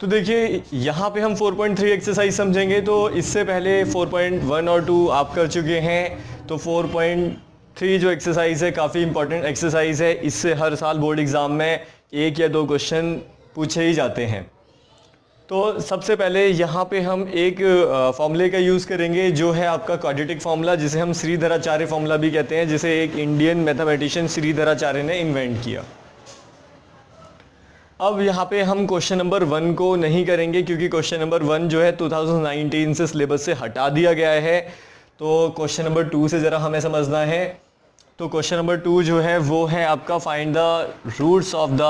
तो देखिए यहाँ पे हम 4.3 एक्सरसाइज समझेंगे, तो इससे पहले 4.1 और 2 आप कर चुके हैं। तो 4.3 जो एक्सरसाइज है काफ़ी इंपॉर्टेंट एक्सरसाइज है, इससे हर साल बोर्ड एग्ज़ाम में 1 या 2 क्वेश्चन पूछे ही जाते हैं। तो सबसे पहले यहाँ पे हम एक फॉर्मूले का यूज़ करेंगे जो है आपका क्वाड्रेटिक फार्मूला, जिसे हम श्रीधराचार्य फार्मूला भी कहते हैं, जिसे एक इंडियन मैथमेटिशियन श्रीधराचार्य ने इन्वेंट किया। अब यहाँ पे हम क्वेश्चन नंबर 1 को नहीं करेंगे क्योंकि क्वेश्चन नंबर 1 जो है 2019 से सिलेबस से हटा दिया गया है। तो क्वेश्चन नंबर 2 से ज़रा हमें समझना है। तो क्वेश्चन नंबर 2 जो है वो है आपका find the roots of the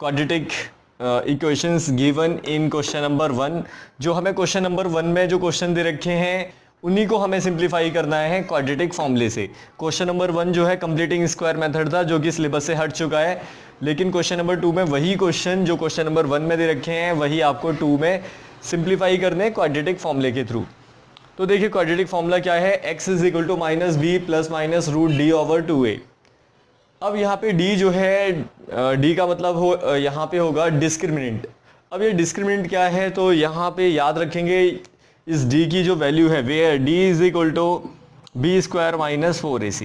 quadratic equations given in question number 1। जो हमें क्वेश्चन नंबर 1 में जो क्वेश्चन दे रखे हैं उन्हीं को हमें सिंप्लीफाई करना है क्वाड्रेटिक फॉर्मूले से। क्वेश्चन नंबर 1 जो है कंप्लीटिंग स्क्वायर मेथड था, जो कि सिलेबस से हट चुका है, लेकिन क्वेश्चन नंबर 2 में वही क्वेश्चन जो क्वेश्चन नंबर 1 में दे रखे हैं वही आपको 2 में सिंप्लीफाई करने हैं क्वाड्रेटिक फॉर्मूले के थ्रू। तो देखिए क्वाड्रेटिक फॉर्मूला क्या है, x is equal to minus b plus minus root d over 2a। अब यहाँ पे d जो है, d का मतलब हो यहाँ पे होगा डिस्क्रिमिनेंट। अब ये डिस्क्रिमिनेंट क्या है, तो यहाँ पे याद रखेंगे इस d की जो वैल्यू है वे d is equal to b square minus 4ac,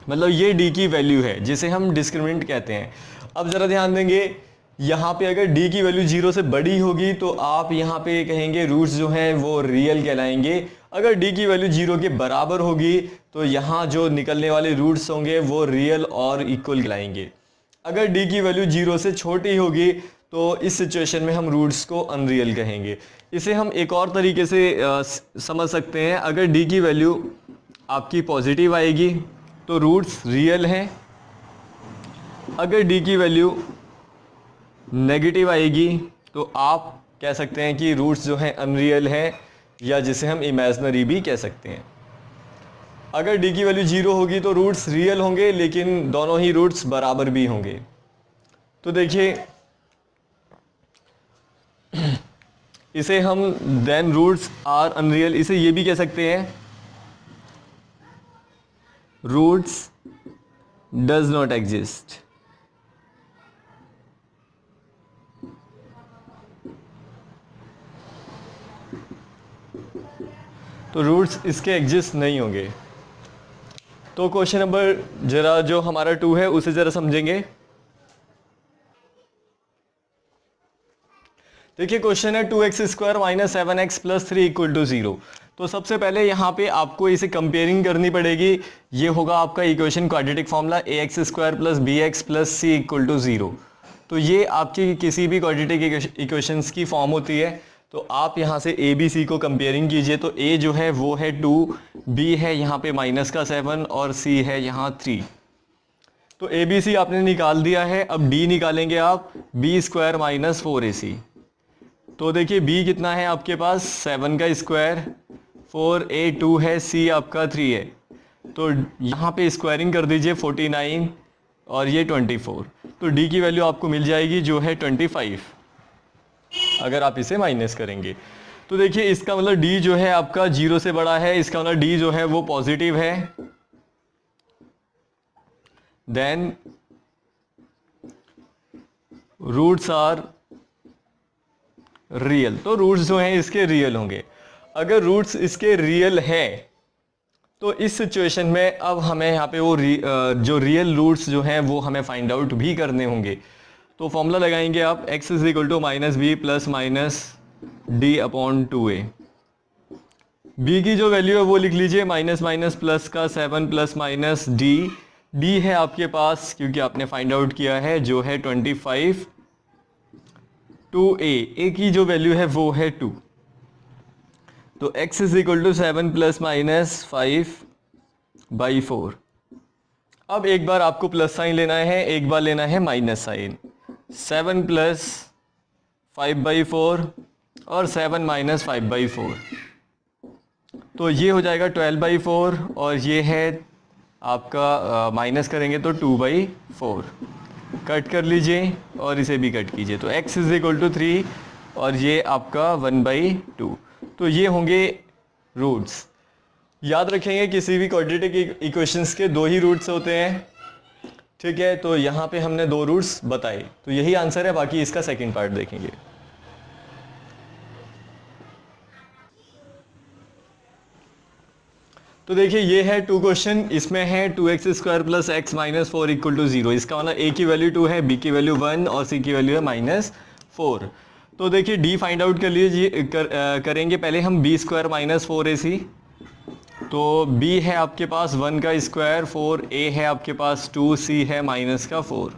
मतलब ये d की वैल्यू है जिसे हम डिस्क्रिमिनेंट कहते हैं। अब ज़रा ध्यान देंगे, यहाँ पे अगर d की वैल्यू 0 से बड़ी होगी तो आप यहाँ पे कहेंगे रूट्स जो हैं वो रियल कहलाएंगे। अगर d की वैल्यू 0 के बराबर होगी तो यहाँ जो निकलने वाले रूट्स होंगे वो रियल और इक्वल कहलाएंगे। अगर d की वैल्यू 0 से छोटी होगी तो इस सिचुएशन में हम रूट्स को अनरियल कहेंगे। इसे हम एक और तरीके से समझ सकते हैं, अगर d की वैल्यू आपकी पॉजिटिव आएगी तो रूट्स रियल हैं, अगर d की वैल्यू नेगेटिव आएगी तो आप कह सकते हैं कि रूट्स जो हैं अनरियल हैं, या जिसे हम इमेजिनरी भी कह सकते हैं। अगर d की वैल्यू 0 होगी तो रूट्स रियल होंगे, लेकिन दोनों ही रूट्स बराबर भी होंगे। तो देखिए इसे हम देन रूट्स आर अनरियल, इसे ये भी कह सकते हैं रूट्स डज नॉट एग्जिस्ट। तो रूट्स इसके एग्जिस्ट नहीं होंगे। तो क्वेश्चन नंबर जरा जो हमारा 2 है उसे जरा समझेंगे। देखिए क्वेश्चन है 2x square minus 7x plus 3 equal to 0। तो सबसे पहले यहाँ पे आपको इसे कंपेयरिंग करनी पड़ेगी। ये होगा आपका equation quadratic formula ax square plus bx plus c equal to 0। तो ये आपकी किसी भी क्वाड्रेटिक इक्वेशंस की फॉर्म होती है। तो आप यहाँ से a b c को कंपेयरिंग कीजिए। तो a जो है वो है 2, b है यहाँ पे माइनस का 7 और c है यहाँ 3। तो a b c आपने निकाल दिया है। अब d निकालेंगे आप, b स्क्वायर माइनस 4ac। तो देखिए b कितना है आपके पास, 7 का स्क्वायर, 4a 2 है, c आपका 3 है। तो यहाँ पे स्क्वायरिंग कर दीजिए 49 और ये 24। तो d की वैल्यू आपको मिल जाएगी जो है 25, अगर आप इसे माइनस करेंगे। तो देखिए इसका मतलब d जो है आपका 0 से बड़ा है, इसका मतलब d जो है वो पॉजिटिव है। देन रूट्स आर रियल, तो रूट्स जो हैं इसके रियल होंगे। अगर रूट्स इसके रियल है तो इस सिचुएशन में अब हमें यहाँ पे वो जो रियल रूट्स जो हैं वो हमें फाइंड आउट भी करने होंगे। तो फॉर्मूला लगाएंगे आप, x is equal to minus b plus minus d upon 2a। b की जो वैल्यू है वो लिख लीजिए, माइनस माइनस प्लस का 7 प्लस माइनस d है आपके पास क्योंकि आपने फाइंड आउट किया है जो है 25। 2a की जो वैल्यू है वो है 2। तो x is equal to 7 plus minus 5/4। अब एक बार आपको प्लस साइन लेना है, एक बार लेना है माइनस साइन। 7 प्लस 5/4 और 7 माइनस 5/4, तो ये हो जाएगा 12/4 और ये है आपका माइनस करेंगे तो 2/4। कट कर लीजिए और इसे भी कट कीजिए। तो x इज इक्वल टू 3 और ये आपका 1/2। तो ये होंगे रूट्स। याद रखेंगे किसी भी क्वाड्रेटिक इक्वेशंस के 2 ही रूट्स होते हैं, ठीक है। तो यहाँ पे हमने 2 रूट्स बताए, तो यही आंसर है। बाकी इसका सेकंड पार्ट देखेंगे। तो देखिए ये है 2 क्वेश्चन, इसमें है 2x² plus x minus 4 equal to 0। इसका मतलब a की वैल्यू 2 है, b की वैल्यू 1 और c की वैल्यू है -4। तो देखिए d फाइंड आउट कर लीजिए, करेंगे पहले हम b² माइनस 4ac। तो b है आपके पास 1 का स्क्वायर, 4a है आपके पास 2, c है -4।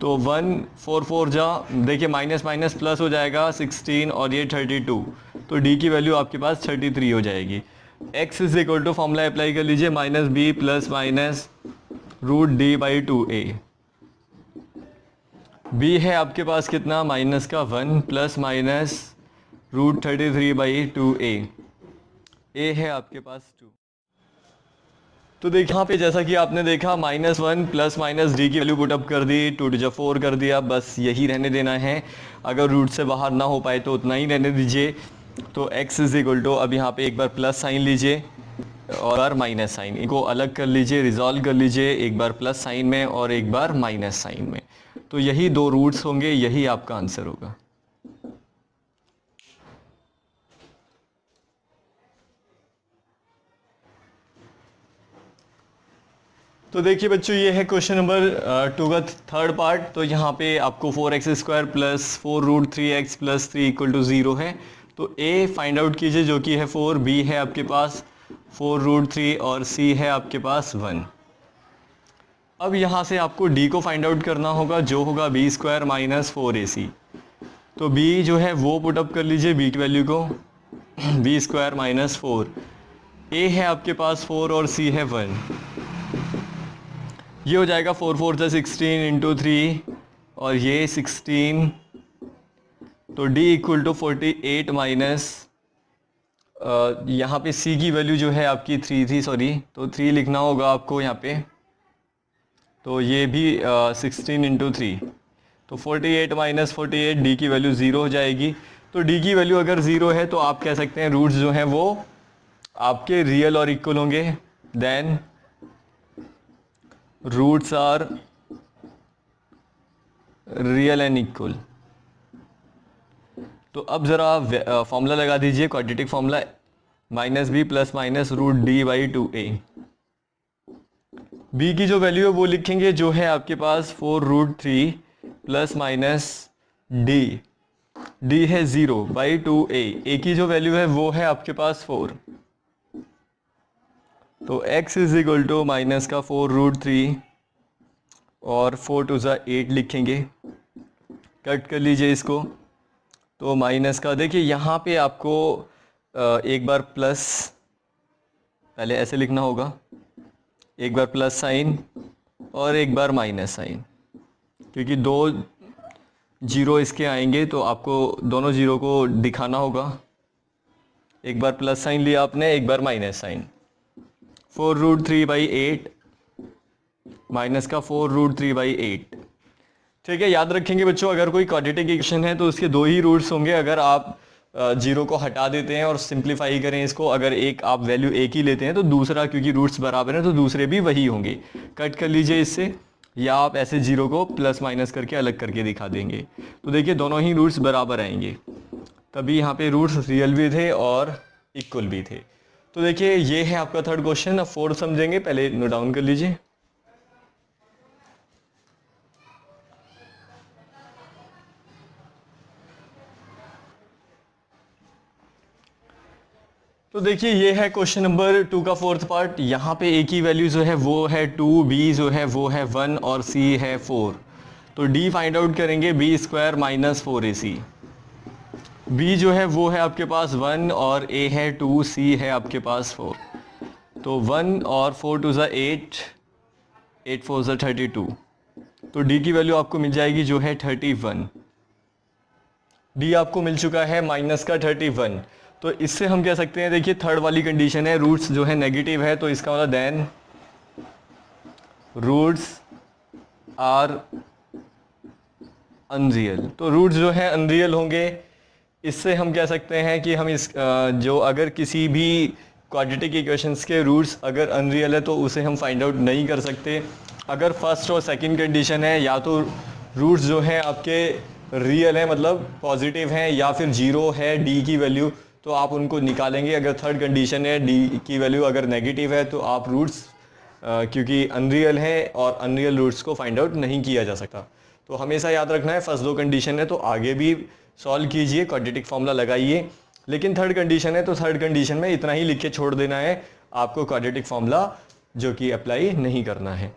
तो 1 4 4 जा, देखिए माइनस माइनस प्लस हो जाएगा 16 और ये 32। तो d की वैल्यू आपके पास 33 हो जाएगी। x is equal to formula apply कर लीजिए, -b plus minus √d/2a। b है आपके पास कितना, -1 प्लस माइनस √33/2a। a है आपके पास 2। तो देखिए यहाँ पे जैसा कि आपने देखा -1 प्लस माइनस d की वैल्यू पुटअप कर दी, 2 कर दिया, बस यही रहने देना है। अगर रूट से बाहर ना हो पाए तो उतना ही रहने दीजिए। तो x इज इक्वल टू, अब यहाँ पे एक बार प्लस साइन लीजिए और माइनस साइन, इनको अलग कर लीजिए, रिजॉल्व कर लीजिए, एक बार प्लस साइन में और एक बार माइनस साइन में। तो यही 2 रूट्स होंगे, यही आपका आंसर होगा। तो देखिए बच्चों, ये है क्वेश्चन नंबर 2 का थर्ड पार्ट। तो यहाँ पे आपको 4x² plus 4√3x plus 3 equal to 0 है। तो a फाइंड आउट कीजिए जो कि है 4, b है आपके पास 4√3 और c है आपके पास 1। अब यहाँ से आपको d को फाइंड आउट करना होगा जो होगा b² माइनस 4ac। तो b जो है वो पुटअप कर लीजिए, b की वैल्यू को b² माइनस 4। a है आपके पास 4 और c है 1। ये हो जाएगा 4 4 से 16 इंटू 3 और ये 16। तो d इक्वल टू 48 माइनस, यहाँ पे c की वैल्यू जो है आपकी 3 थी, सॉरी, तो 3 लिखना होगा आपको यहाँ पे। तो ये भी 16 इंटू 3, तो 48 माइनस 48, d की वैल्यू 0 हो जाएगी। तो d की वैल्यू अगर 0 है तो आप कह सकते हैं रूट्स जो हैं वो आपके रियल और इक्वल होंगे। Then roots are real and equal. तो अब ज़रा फॉर्मूला लगा दीजिए, quadratic formula, -b plus minus √d/2a। b की जो वैल्यू है वो लिखेंगे जो है आपके पास 4√3 प्लस माइनस d है 0/2a। a की जो वैल्यू है वो है आपके पास 4। तो x is equal to minus का 4√3 और 4 2 8 लिखेंगे। कट कर लीजिए इसको। तो माइनस का, देखिए यहाँ पे आपको एक बार प्लस, पहले ऐसे लिखना होगा, एक बार प्लस साइन और एक बार माइनस साइन, क्योंकि 2 जीरो इसके आएंगे तो आपको दोनों जीरो को दिखाना होगा। एक बार प्लस साइन लिया आपने, एक बार माइनस साइन। 4√3/8 माइनस का 4√3/8। ठीक है, याद रखेंगे बच्चों, अगर कोई क्वाड्रेटिक इक्वेशन है तो उसके 2 ही रूट्स होंगे। अगर आप जीरो को हटा देते हैं और सिंप्लीफाई करें इसको, अगर एक आप वैल्यू एक ही लेते हैं तो दूसरा, क्योंकि रूट्स बराबर हैं तो दूसरे भी वही होंगे। कट कर लीजिए इससे, या आप ऐसे जीरो को प्लस माइनस करके अलग करके दिखा देंगे। तो देखिए दोनों ही रूट्स बराबर आएंगे, तभी यहाँ पे रूट्स रियल भी थे और इक्वल भी थे। तो देखिए ये है आपका थर्ड क्वेश्चन। अब फोर्थ समझेंगे, पहले नोट डाउन कर लीजिए। तो देखिए ये है क्वेश्चन नंबर 2 का फोर्थ पार्ट। यहाँ पे a की वैल्यू जो है वो है 2, b जो है वो है 1 और c है 4। तो d फाइंड आउट करेंगे b² माइनस 4ac। b जो है वो है आपके पास 1 और a है 2, c है आपके पास 4। तो 1 और 4 2 8, 8 4 32। तो d की वैल्यू आपको मिल जाएगी जो है 31। d आपको मिल चुका है माइनस का 31। तो इससे हम कह सकते हैं, देखिए थर्ड वाली कंडीशन है, रूट्स जो है नेगेटिव है, तो इसका मतलब देन रूट्स आर अनरियल। तो रूट्स जो है अनरियल होंगे। इससे हम कह सकते हैं कि हम इस जो अगर किसी भी क्वाड्रेटिक इक्वेशंस के रूट्स अगर अनरियल है तो उसे हम फाइंड आउट नहीं कर सकते। अगर फर्स्ट और सेकंड कंडीशन है, या तो रूट्स जो है आपके रियल है, मतलब पॉजिटिव हैं, या फिर जीरो है डी की वैल्यू, तो आप उनको निकालेंगे। अगर थर्ड कंडीशन है डी की वैल्यू अगर नेगेटिव है तो आप रूट्स क्योंकि अनरियल है और अनरियल रूट्स को फाइंड आउट नहीं किया जा सकता। तो हमेशा याद रखना है फर्स्ट दो कंडीशन है तो आगे भी सॉल्व कीजिए, क्वाड्रेटिक फॉर्मूला लगाइए। लेकिन थर्ड कंडीशन है तो थर्ड कंडीशन में इतना ही लिख के छोड़ देना है, आपको क्वाड्रेटिक फॉर्मूला जो कि अप्लाई नहीं करना है।